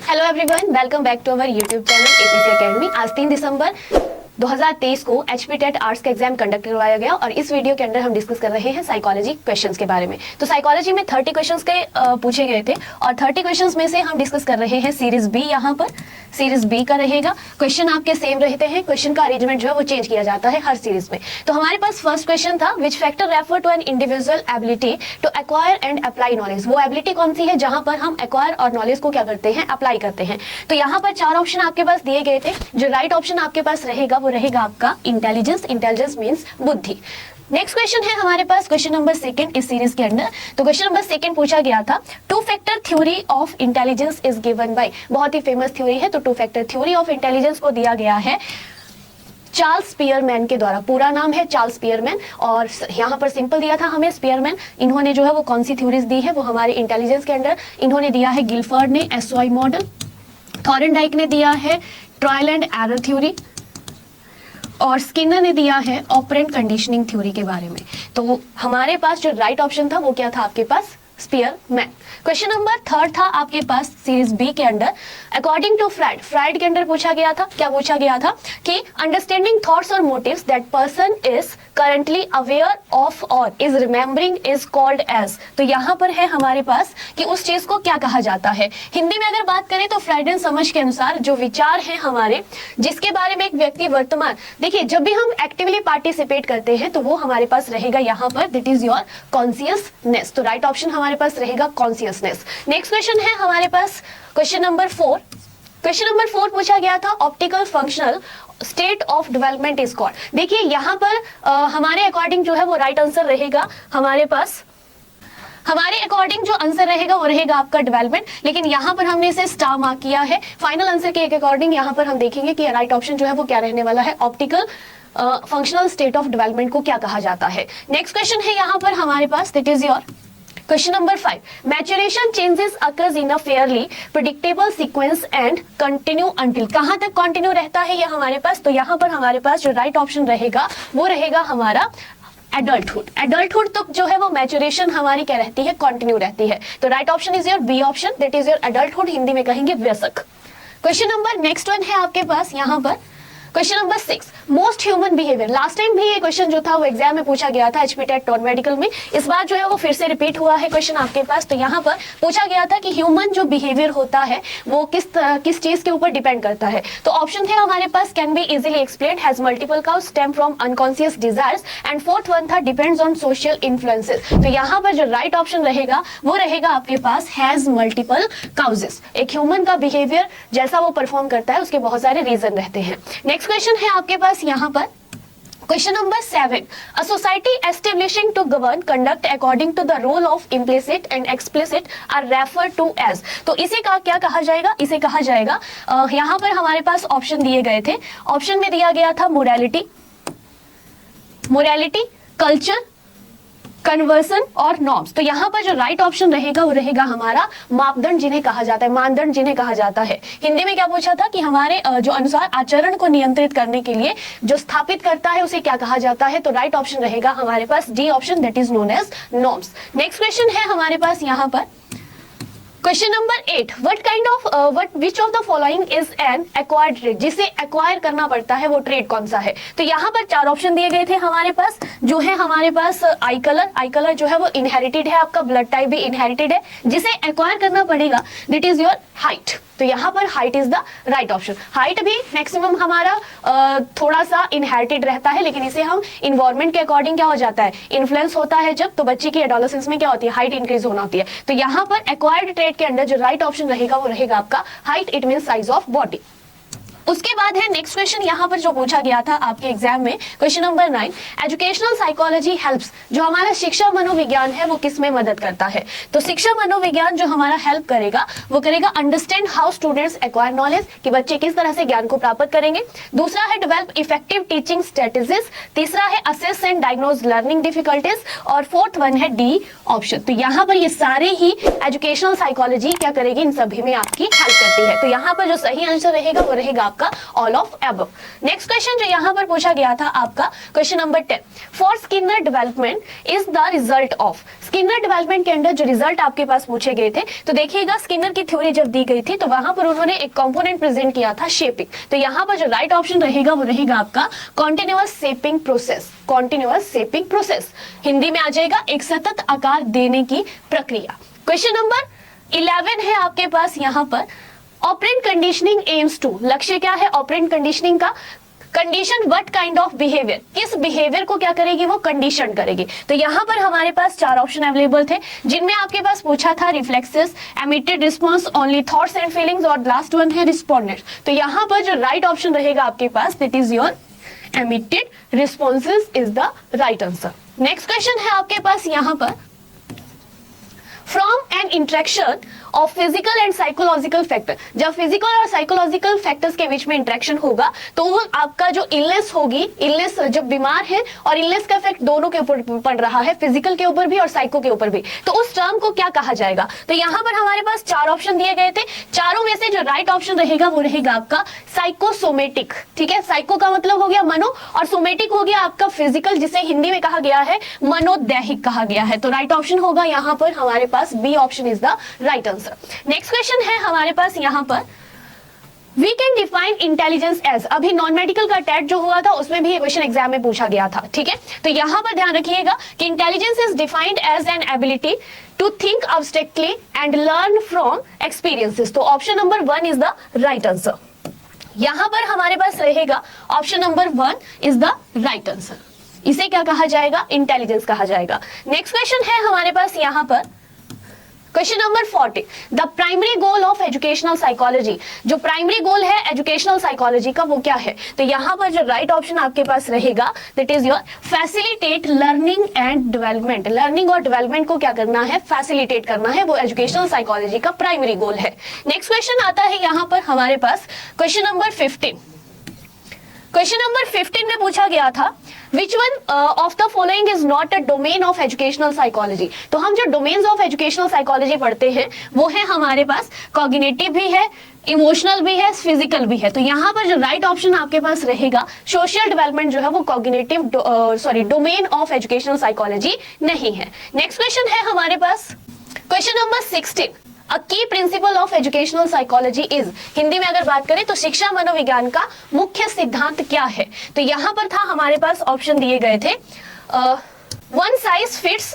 Hello everyone, welcome back to our YouTube channel APC academy. आज 3 दिसंबर 2023 को HP TET arts का exam conduct करवाया गया और इस वीडियो के अंदर हम डिस्कस कर रहे हैं साइकोलॉजी क्वेश्चंस के बारे में। तो साइकोलॉजी में 30 क्वेश्चंस के पूछे गए थे और 30 क्वेश्चंस में से हम डिस्कस कर रहे हैं सीरीज बी। यहाँ पर सीरीज बी का रहेगा। क्वेश्चन आपके सेम रहते हैं, क्वेश्चन का अरेंजमेंट जो है वो चेंज किया जाता है हर सीरीज में। तो हमारे पास फर्स्ट क्वेश्चन था, which factor refer to an individual ability to acquire and apply knowledge. वो एबिलिटी कौन सी है जहां पर हम एक्वायर और नॉलेज को क्या करते हैं, अप्लाई करते हैं। तो यहाँ पर 4 ऑप्शन आपके पास दिए गए थे। जो राइट ऑप्शन आपके पास रहेगा वो रहेगा आपका इंटेलिजेंस। इंटेलिजेंस मींस बुद्धि। नेक्स्ट क्वेश्चन है हमारे पास क्वेश्चन नंबर 2 इस सीरीज के अंदर। तो क्वेश्चन नंबर 2 पूछा गया था, two factor theory of intelligence is given by. बहुत ही फेमस थ्योरी है। तो two factor theory of intelligence को दिया गया है चार्ल्स स्पीयरमैन के द्वारा। पूरा नाम है चार्ल्स स्पीयरमैन और यहाँ पर सिंपल दिया था हमें स्पीयरमैन। इन्होंने जो है वो कौन सी थ्योरीज दी है, वो हमारे इंटेलिजेंस के अंदर इन्होंने दिया है गिलफर्ड ने एसवाई मॉडल, थॉरनडाइक ने दिया है ट्रायल एंड एरर थ्योरी और स्किनर ने दिया है ऑपरेंट कंडीशनिंग थ्योरी के बारे में। तो हमारे पास जो राइट ऑप्शन था वो क्या था आपके पास, स्पीयरमैन। क्वेश्चन नंबर 3 था आपके पास सीरीज बी के अंदर, अकॉर्डिंग टू फ्राइड। फ्राइड के अंदर पूछा गया था, क्या पूछा गया था कि अंडरस्टैंडिंग थॉट्स और motives that person is currently aware of और is remembering is called as. तो यहाँ पर है हमारे पास कि उस चीज को क्या कहा जाता है। हिंदी में अगर बात करें तो फ्राइडन समझ के अनुसार जो विचार है हमारे, जिसके बारे में एक व्यक्ति वर्तमान, देखिए जब भी हम एक्टिवली पार्टिसिपेट करते हैं तो वो हमारे पास रहेगा यहाँ पर दैट इज योर कॉन्शियसनेस। तो राइट ऑप्शन हमारे पास रहेगा कॉन्शियसनेस। नेक्स्ट क्वेश्चन है हमारे पास क्वेश्चन नंबर 4। क्वेश्चन नंबर 4 पूछा गया था, optical functional state of development is called. देखिए यहाँ पर हमारे अकॉर्डिंग जो है वो राइट आंसर रहेगा हमारे पास, हमारे अकॉर्डिंग जो आंसर रहेगा वो रहेगा आपका डेवलपमेंट। लेकिन यहाँ पर हमने इसे स्टार मार्क किया है। फाइनल आंसर के अकॉर्डिंग यहाँ पर हम देखेंगे कि राइट ऑप्शन जो है वो क्या रहने वाला है, optical functional state of development को क्या कहा जाता है। नेक्स्ट क्वेश्चन है यहाँ पर हमारे पास that is your question number 5, maturation changes occurs in a fairly predictable sequence and continue until. कहां तक कंटिन्यू रहता है ये हमारे पास, तो यहाँ पर हमारे पास जो राइट ऑप्शन रहेगा वो रहेगा हमारा एडल्टहुड। एडल्टहुड तक जो है वो मैच्योरेशन हमारी क्या रहती है, कंटिन्यू रहती है। तो right option is your B option, that is your adulthood, Hindi में कहेंगे वयस्क। क्वेश्चन नंबर नेक्स्ट वन है आपके पास यहाँ पर question number 6, most human behaviour. Last time भी ये क्वेश्चन जो था वो एग्जाम में पूछा गया था एचपी टेट नॉन मेडिकल में। इस बार जो है वो फिर से रिपीट हुआ है क्वेश्चन आपके पास। तो यहाँ पर पूछा गया था कि ह्यूमन जो बिहेवियर होता है वो किस चीज के ऊपर डिपेंड करता है। तो ऑप्शन थे हमारे पास, can be easily explained, has multiple cause, stem from unconscious desires and fourth one था डिपेंड्स ऑन सोशल इन्फ्लुएंसेस। तो यहाँ पर जो राइट ऑप्शन रहेगा वो रहेगा आपके पास हैज मल्टीपल काउजेस। एक ह्यूमन का बिहेवियर जैसा वो परफॉर्म करता है उसके बहुत सारे रीजन रहते हैं। नेक्स्ट क्वेश्चन है आपके पास यहाँ पर question number 7, a society establishing to govern conduct according to the role of implicit and explicit are referred to as। तो इसे का क्या कहा जाएगा, इसे कहा जाएगा यहाँ पर हमारे पास ऑप्शन दिए गए थे। ऑप्शन में दिया गया था मोरालिटी, कल्चर, कन्वर्सन और नॉर्म्स। तो यहाँ पर जो राइट ऑप्शन रहेगा वो रहेगा हमारा मापदंड जिन्हें कहा जाता है, मानदंड जिन्हें कहा जाता है। हिंदी में क्या पूछा था कि हमारे जो अनुसार आचरण को नियंत्रित करने के लिए जो स्थापित करता है उसे क्या कहा जाता है। तो राइट ऑप्शन रहेगा हमारे पास D option, that is known as norms. Next question है हमारे पास यहाँ पर question number 8, which of the following is an acquired trade. जिसे एक्वायर करना पड़ता है वो ट्रेड कौन सा है। तो यहाँ पर 4 ऑप्शन दिए गए थे हमारे पास, जो है हमारे पास आई कलर जो है वो इनहेरिटेड है, आपका ब्लड टाइप भी इनहेरिटेड है। जिसे एक्वायर करना पड़ेगा दैट इज योर हाइट। तो यहाँ पर height is the right option. Height भी मैक्सिमम हमारा थोड़ा सा इनहेरिटेड रहता है, लेकिन इसे हम इन्वायरमेंट के अकॉर्डिंग क्या हो जाता है, इन्फ्लुएंस होता है जब, तो बच्चे की एडोलेसेंस में क्या होती है, हाइट इंक्रीज होना होती है। तो यहाँ पर एक्वायर्ड ट्रेड के अंदर जो राइट ऑप्शन रहेगा वो रहेगा आपका height, it mean size of body. उसके बाद है नेक्स्ट क्वेश्चन यहाँ पर जो पूछा गया था आपके एग्जाम में question number 9, educational psychology helps. जो हमारा शिक्षा मनोविज्ञान है वो किस में मदद करता है। तो शिक्षा मनोविज्ञान जो हमारा हेल्प करेगा वो करेगा understand how students acquire knowledge, कि बच्चे किस तरह से ज्ञान को प्राप्त करेंगे। दूसरा है डेवलप इफेक्टिव टीचिंग स्ट्रेटेजीज। तीसरा है assess and diagnose learning difficulties और फोर्थ वन है डी ऑप्शन। तो यहाँ पर ये सारे ही एजुकेशनल साइकोलॉजी क्या करेगी, इन सभी में आपकी हेल्प करती है। तो यहाँ पर जो सही आंसर रहेगा वो रहेगा आपका all of above. Next question जो यहाँ पर पूछा गया था आपका question number 10, for Skinner development is the result of. Skinner development के अंदर जो रिजल्ट आपके पास पूछे गए थे, तो देखिएगा स्किनर की थ्योरी जब दी गई थी तो वहां पर उन्होंने एक कंपोनेंट प्रेजेंट किया था शेपिंग। तो यहाँ पर जो राइट ऑप्शन रहेगा वो रहेगा आपका continuous shaping process. Continuous shaping process Hindi में आ जाएगा एक सतत आकार देने की प्रक्रिया। क्वेश्चन नंबर 11 है आपके पास यहाँ पर, ऑपरेंट कंडीशनिंग एम्स टू। लक्ष्य क्या है ऑपरेंट कंडीशनिंग का? Condition what kind of behaviour, किस बिहेवियर को क्या करेगी वो कंडीशन करेगी। तो यहाँ पर हमारे पास 4 ऑप्शन अवेलेबल थे, जिनमें आपके पास पूछा था reflexes, emitted response, only thoughts and feelings, और लास्ट वन है रिस्पोंडेंट। तो यहाँ पर जो राइट ऑप्शन रहेगा आपके पास that is your emitted responses is the right answer. Next question है आपके पास यहाँ पर, from an interaction of physical and psychological factor. जब फिजिकल और साइकोलॉजिकल फैक्टर्स के बीच में इंटरेक्शन होगा तो वो आपका जो इलनेस होगी, इलनेस जब बीमार है और इलनेस का इफेक्ट दोनों के ऊपर पड़ रहा है, फिजिकल के ऊपर भी और साइको के ऊपर भी, तो उस टर्म को क्या कहा जाएगा। तो यहाँ पर हमारे पास 4 ऑप्शन दिए गए थे, चारों में से जो राइट ऑप्शन रहेगा वो रहेगा आपका साइकोसोमेटिक। ठीक है, साइको का मतलब हो गया मनो और सोमेटिक हो गया आपका फिजिकल, जिसे हिंदी में कहा गया है मनोदैहिक कहा गया है। तो राइट ऑप्शन होगा यहाँ पर हमारे पास B option is the right answer. Next question है हमारे पास यहाँ पर, we can define intelligence as. अभी नॉन मेडिकल का टेट जो हुआ था उसमें भी ये क्वेश्चन एग्जाम में पूछा गया था। ठीक है, तो यहाँ पर ध्यान रखिएगा कि intelligence is defined as an ability to think abstractly and learn from experiences. तो option number 1 is the right answer. यहां पर हमारे पास रहेगा option number 1 is the right answer. इसे क्या कहा जाएगा? इंटेलिजेंस कहा जाएगा। नेक्स्ट क्वेश्चन है हमारे पास यहां पर question number 40, the primary goal of educational psychology. जो प्राइमरी गोल है एजुकेशनल साइकोलॉजी का वो क्या है? तो यहाँ पर जो राइट ऑप्शन आपके पास रहेगा that is your facilitate learning and development. Learning और डेवलपमेंट को क्या करना है? फैसिलिटेट करना है, वो एजुकेशनल साइकोलॉजी का प्राइमरी गोल है। नेक्स्ट क्वेश्चन आता है यहाँ पर हमारे पास क्वेश्चन नंबर 15। क्वेश्चन नंबर 15 में पूछा गया था which one of the following is not a domain of educational psychology. तो हम जो डोमेन्स ऑफ एजुकेशनल साइकोलॉजी पढ़ते हैं वो है हमारे पास कॉग्निटिव भी है, इमोशनल भी है, फिजिकल भी है। तो यहाँ पर जो राइट ऑप्शन आपके पास रहेगा सोशल डेवलपमेंट जो है वो cognitive domain of educational psychology नहीं है। नेक्स्ट क्वेश्चन है हमारे पास क्वेश्चन नंबर 16, अ की principle of educational psychology is. Hindi में अगर बात करें तो शिक्षा मनोविज्ञान का मुख्य सिद्धांत क्या है? तो यहां पर था हमारे पास ऑप्शन दिए गए थे, one size fits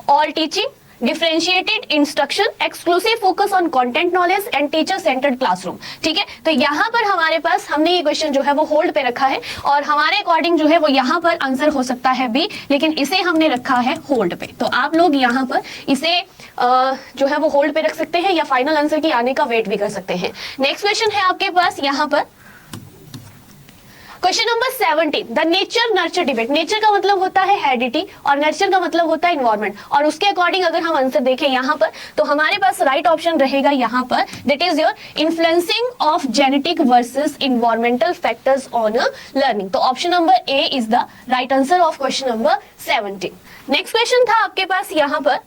all teaching, differentiated instruction, exclusive focus on content knowledge and teacher centred classroom. ठीक है, तो यहाँ पर हमारे पास हमने ये क्वेश्चन जो है वो होल्ड पे रखा है और हमारे अकॉर्डिंग जो है वो यहाँ पर आंसर हो सकता है बी, लेकिन इसे हमने रखा है होल्ड पे। तो आप लोग यहाँ पर इसे जो है वो होल्ड पे रख सकते हैं या फाइनल आंसर की आने का वेट भी कर सकते हैं। नेक्स्ट क्वेश्चन है आपके पास यहाँ पर question number 17, the nature nurture debate. Nature का मतलब होता है हेरिडिटी और नर्चर का मतलब होता है इन्वायरमेंट, और उसके अकॉर्डिंग अगर हम आंसर देखें यहाँ पर तो हमारे पास राइट ऑप्शन रहेगा यहाँ पर that is your influencing of genetic versus environmental factors on learning. तो option number A is the right answer of question number 17। Next question था आपके पास यहाँ पर,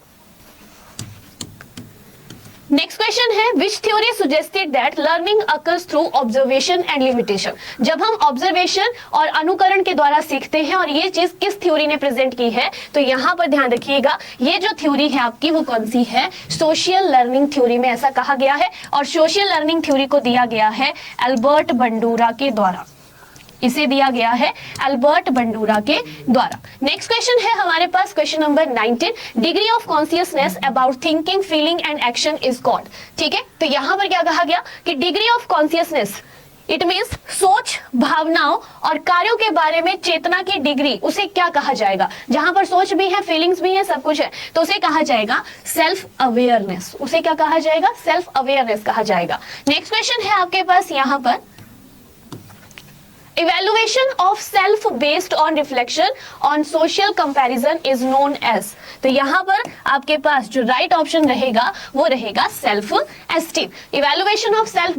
नेक्स्ट क्वेश्चन है which theory suggested that learning occurs through observation and limitation. जब हम observation और अनुकरण के द्वारा सीखते हैं और ये चीज किस थ्योरी ने प्रेजेंट की है? तो यहाँ पर ध्यान रखिएगा ये जो थ्योरी है आपकी वो कौन सी है? सोशल लर्निंग थ्योरी में ऐसा कहा गया है और सोशल लर्निंग थ्योरी को दिया गया है एल्बर्ट बंडूरा के द्वारा। इसे दिया गया है एल्बर्ट बंडूरा के द्वारा। नेक्स्ट क्वेश्चन है हमारे पास question number 19, degree of consciousness about thinking feeling and action is called. ठीक है, तो यहां पर क्या कहा गया कि degree of consciousness it means सोच, भावनाओं और कार्यों के बारे में चेतना की डिग्री, उसे क्या कहा जाएगा? जहां पर सोच भी है, फीलिंग्स भी है, सब कुछ है, तो उसे कहा जाएगा सेल्फ अवेयरनेस। उसे क्या कहा जाएगा? सेल्फ अवेयरनेस कहा जाएगा। नेक्स्ट क्वेश्चन है आपके पास यहां पर evaluation of self based on reflection on social comparison is known as. तो यहां पर आपके पास जो राइट ऑप्शन रहेगा वो रहेगा self esteem. Evaluation of self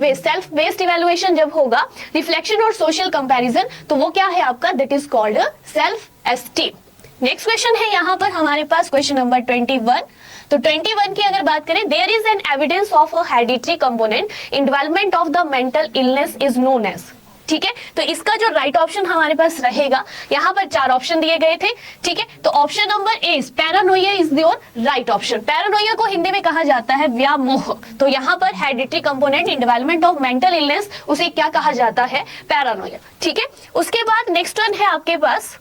based evaluation जब होगा रिफ्लेक्शन और सोशल कंपैरिजन तो वो क्या है आपका? That is called self esteem. Next question है यहां पर हमारे पास क्वेश्चन नंबर 21। तो 21 की अगर बात करें, there is an evidence of a hereditary component in development of the mental illness is known as. ठीक है, तो इसका जो राइट ऑप्शन हमारे पास रहेगा, यहाँ पर 4 ऑप्शन दिए गए थे, ठीक है, तो option number A paranoia is your right option. Paranoia को हिंदी में कहा जाता है व्यामोह, तो यहाँ पर hereditary component in development of mental illness, उसे क्या कहा जाता है, पैरानोइया, ठीक है। उसके बाद नेक्स्ट वन है आपके पास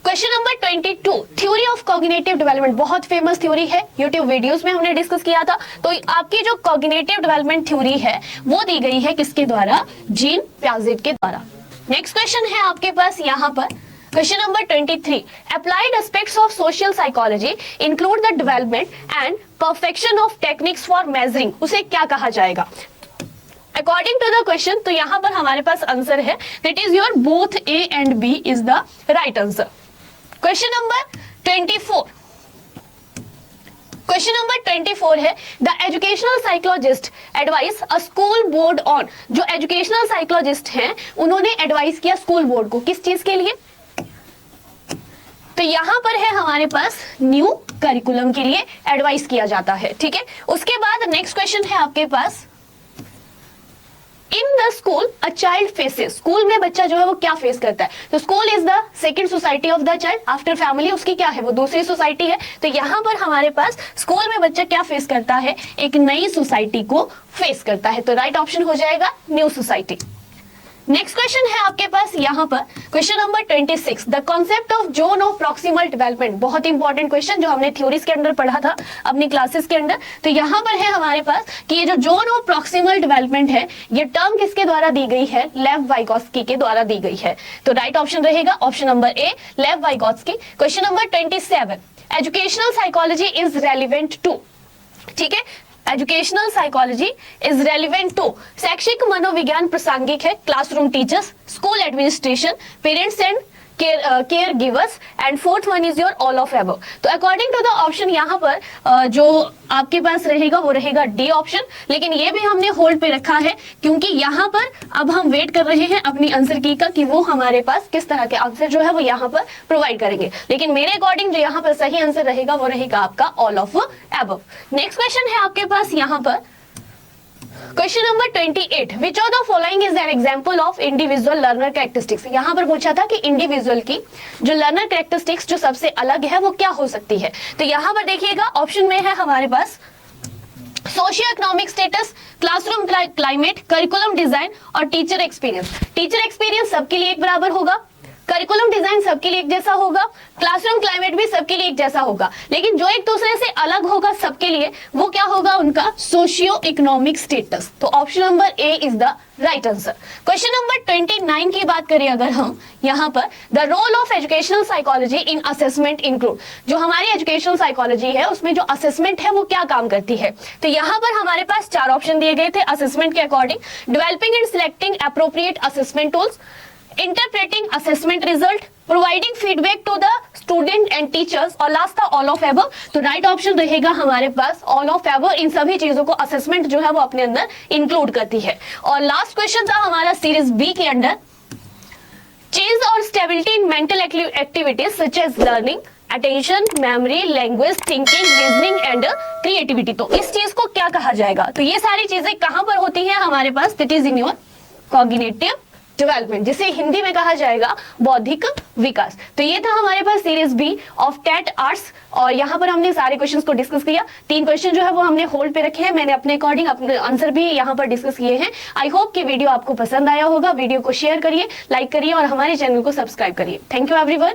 question number 22, theory of cognitive development, बहुत फेमस थ्योरी है, यूट्यूब वीडियोस में हमने डिस्कस किया था। तो आपकी जो कॉग्निटिव डेवलपमेंट थ्योरी है वो दी गई है किसके द्वारा, जीन पियाजेट के द्वारा। नेक्स्ट क्वेश्चन है आपके पास यहाँ पर question number 23, applied aspects of social psychology include the development and perfection of techniques for measuring, उसे क्या कहा जाएगा। अकॉर्डिंग टू द क्वेश्चन, तो यहाँ पर हमारे पास आंसर है that is your both A and B is the right answer. Question number 24, question number 24 है the educational psychologist advise a school board on, जो एजुकेशनल साइकोलॉजिस्ट हैं उन्होंने एडवाइस किया स्कूल बोर्ड को किस चीज के लिए, तो यहां पर है हमारे पास न्यू करिकुलम के लिए एडवाइस किया जाता है, ठीक है। उसके बाद नेक्स्ट क्वेश्चन है आपके पास in the school a child faces, school में बच्चा जो है वो क्या फेस करता है, तो school is the second society of the child after family, उसकी क्या है वो दूसरी सोसाइटी है। तो यहाँ पर हमारे पास स्कूल में बच्चा क्या फेस करता है, एक नई सोसाइटी को फेस करता है, तो राइट ऑप्शन हो जाएगा न्यू सोसाइटी। नेक्स्ट क्वेश्चन है आपके पास यहाँ पर question number 26, the concept of zone of proximal development, बहुत इंपॉर्टेंट क्वेश्चन जो हमने थ्योरीज के अंदर पढ़ा था अपनी क्लासेस के अंदर। तो यहाँ पर है हमारे पास कि ये जो जोन ऑफ प्रॉक्सिमल डेवलपमेंट है ये टर्म किसके द्वारा दी गई है, लेव वाइगोत्स्की के द्वारा दी गई है, तो राइट ऑप्शन रहेगा option number A Lev Vygotsky. Question number 27, educational psychology is relevant to, ठीक है, educational psychology is relevant to, शैक्षिक मनोविज्ञान प्रासंगिक है, classroom teachers, school administration, parents and care givers, and fourth one is your all of above. तो according to the option यहाँ पर जो आपके पास रहेगा वो रहेगा डी ऑप्शन, लेकिन ये भी हमने होल्ड पे रखा है क्योंकि यहाँ पर अब हम वेट कर रहे हैं अपनी आंसर की का कि वो हमारे पास किस तरह के आंसर जो है वो यहाँ पर प्रोवाइड करेंगे, लेकिन मेरे अकॉर्डिंग जो यहाँ पर सही आंसर रहेगा वो रहेगा आपका all of above. Next question है आपके पास यहाँ पर question number 28, which of the following is an example of individual learner characteristics, यहाँ पर पूछा था कि इंडिविजुअल की जो लर्नर कैरेक्टरिस्टिक्स जो सबसे अलग है वो क्या हो सकती है। तो यहाँ पर देखिएगा ऑप्शन में है हमारे पास socio economic status, classroom climate, curriculum design और टीचर एक्सपीरियंस। टीचर एक्सपीरियंस सबके लिए एक बराबर होगा, करिकुलम डिजाइन सबके लिए एक जैसा होगा, क्लासरूम क्लाइमेट भी सबके लिए एक जैसा होगा, लेकिन जो एक दूसरे से अलग होगा सबके लिए वो क्या होगा, उनका सोशियो इकोनॉमिक स्टेटस। तो option number A is the right answer. Question number 29 की बात करें अगर हम यहाँ पर, the role of educational psychology in assessment include, जो हमारी एजुकेशनल साइकोलॉजी है उसमें जो असेसमेंट है वो क्या काम करती है। तो यहाँ पर हमारे पास 4 ऑप्शन दिए गए थे असेसमेंट के according, developing and selecting appropriate assessment tools, interpreting assessment result, providing feedback to the student and teachers, और लास्ट था ऑल ऑफ एबव। तो राइट ऑप्शन रहेगा हमारे पास ऑल ऑफ एबव, इन सभी चीजों को असेसमेंट जो है वो अपने अंदर इंक्लूड करती है। और लास्ट क्वेश्चन था हमारा सीरीज बी के अंदर, चेंज और stability in mental activities such as learning, attention, memory, language, thinking, reasoning and creativity. तो इस चीज को क्या कहा जाएगा, तो ये सारी चीजें कहां पर होती हैं हमारे पास, that is in your cognitive development, जिसे हिंदी में कहा जाएगा बौद्धिक विकास। तो ये था हमारे पास series B of TET arts, और यहाँ पर हमने सारे क्वेश्चंस को डिस्कस किया। 3 क्वेश्चन जो है वो हमने होल्ड पे रखे हैं, मैंने अपने अकॉर्डिंग अपने आंसर भी यहाँ पर डिस्कस किए हैं। आई होप कि वीडियो आपको पसंद आया होगा। वीडियो को शेयर करिए, लाइक करिए और हमारे चैनल को सब्सक्राइब करिए। Thank you everyone.